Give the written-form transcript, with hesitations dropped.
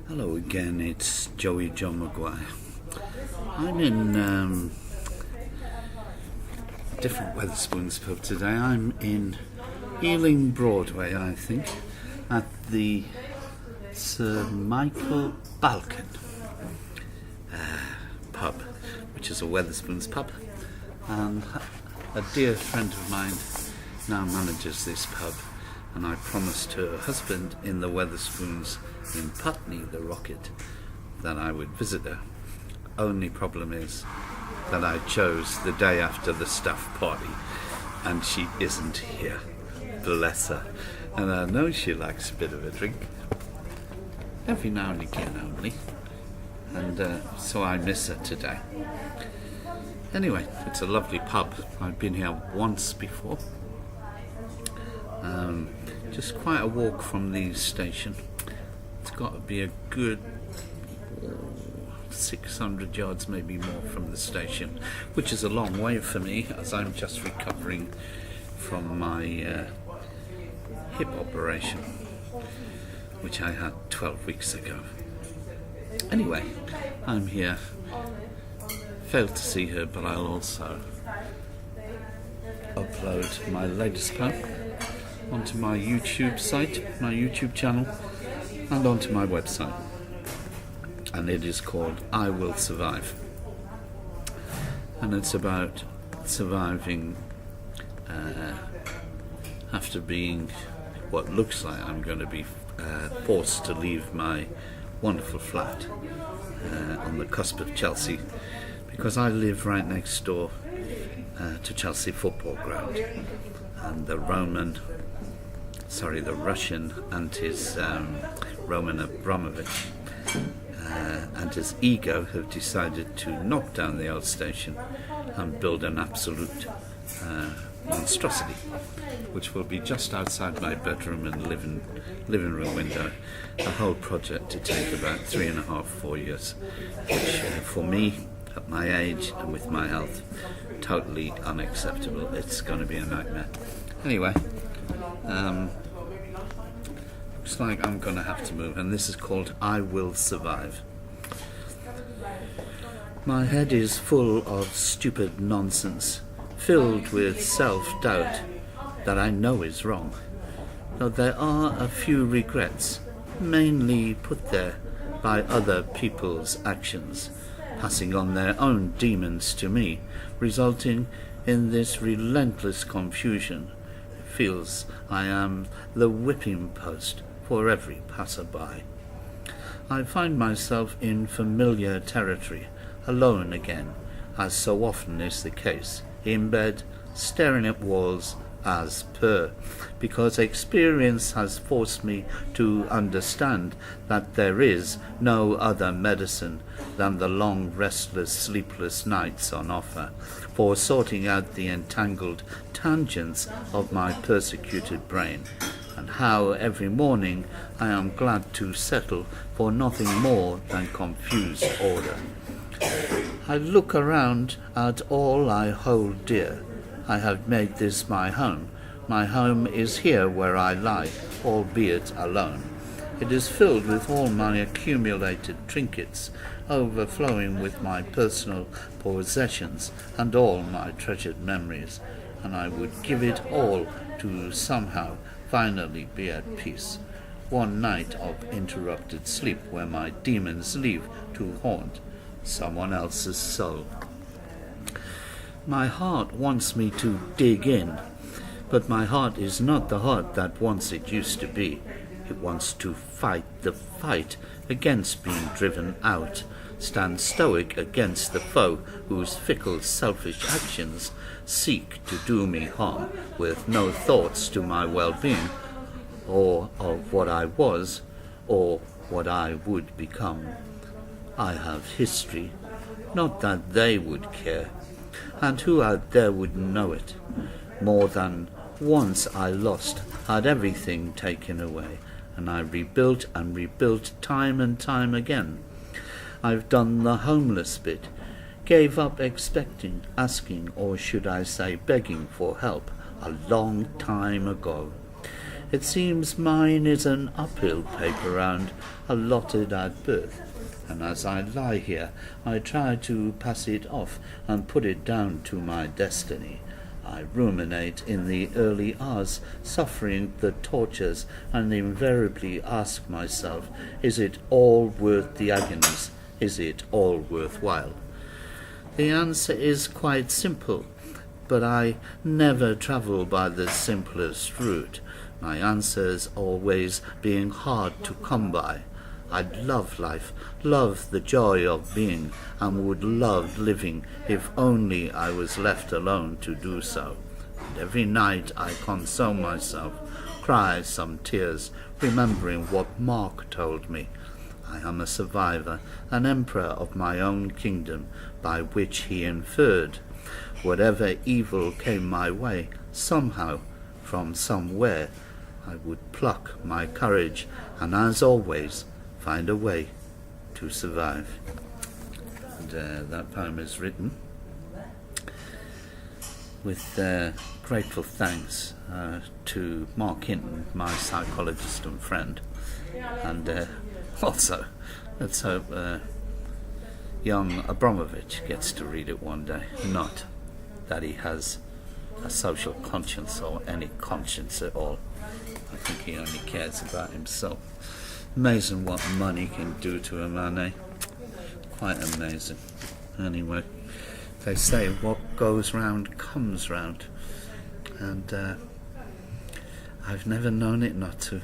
Hello again, it's Joey John Maguire. I'm in a different Wetherspoons pub today. I'm in Ealing Broadway, I think, at the Sir Michael Balcon pub, which is a Wetherspoons pub. And a dear friend of mine now manages this pub, and I promised her husband in the Wetherspoons in Putney, the Rocket, that I would visit her. Only problem is that I chose the day after the staff party, and she isn't here. Bless her. And I know she likes a bit of a drink, every now and again only, and so I miss her today. Anyway, it's a lovely pub. I've been here once before. Just quite a walk from the station. It's got to be a good 600 yards, maybe more, from the station, which is a long way for me, as I'm just recovering from my hip operation, which I had 12 weeks ago. Anyway, I'm here. Failed to see her, but I'll also upload my latest poem onto my YouTube site, my YouTube channel, and onto my website. And it is called I Will Survive. And it's about surviving after being what looks like I'm going to be forced to leave my wonderful flat on the cusp of Chelsea, because I live right next door to Chelsea football ground, and the Russian and his Roman Abramovich and his ego have decided to knock down the old station and build an absolute monstrosity, which will be just outside my bedroom and living room window. A whole project to take about 3.5-4 years, which for me, at my age and with my health, totally unacceptable. It's going to be a nightmare. Anyway, looks like I'm going to have to move, and this is called I Will Survive. My head is full of stupid nonsense, filled with self-doubt that I know is wrong, though there are a few regrets, mainly put there by other people's actions, passing on their own demons to me, resulting in this relentless confusion. It feels I am the whipping post for every passer-by. I find myself in familiar territory, alone again, as so often is the case, in bed, staring at walls, as per, because experience has forced me to understand that there is no other medicine than the long, restless, sleepless nights on offer for sorting out the entangled tangents of my persecuted brain, and how every morning I am glad to settle for nothing more than confused order. I look around at all I hold dear. I have made this my home. My home is here where I lie, albeit alone. It is filled with all my accumulated trinkets, overflowing with my personal possessions and all my treasured memories, and I would give it all to somehow finally be at peace. One night of interrupted sleep where my demons leave to haunt someone else's soul. My heart wants me to dig in, but my heart is not the heart that once it used to be. It wants to fight the fight against being driven out, stand stoic against the foe whose fickle, selfish actions seek to do me harm, with no thoughts to my well-being, or of what I was, or what I would become. I have history, not that they would care, and who out there would know it? More than once I lost, had everything taken away, and I rebuilt and rebuilt time and time again. I've done the homeless bit, gave up expecting, asking, or should I say begging for help a long time ago. It seems mine is an uphill paper round, allotted at birth, and as I lie here, I try to pass it off and put it down to my destiny. I ruminate in the early hours, suffering the tortures, and invariably ask myself, is it all worth the agonies? Is it all worthwhile? The answer is quite simple, but I never travel by the simplest route, my answers always being hard to come by. I love life, love the joy of being, and would love living if only I was left alone to do so. And every night I console myself, cry some tears, remembering what Mark told me. I am a survivor, an emperor of my own kingdom, by which he inferred whatever evil came my way, somehow, from somewhere, I would pluck my courage, and as always, find a way to survive. And that poem is written with grateful thanks to Mark Hinton, my psychologist and friend, and also let's hope young Abramovich gets to read it one day. Not that he has a social conscience or any conscience at all. I think he only cares about himself. Amazing what money can do to a man, eh? Quite amazing. Anyway, they say what goes round comes round, and I've never known it not to.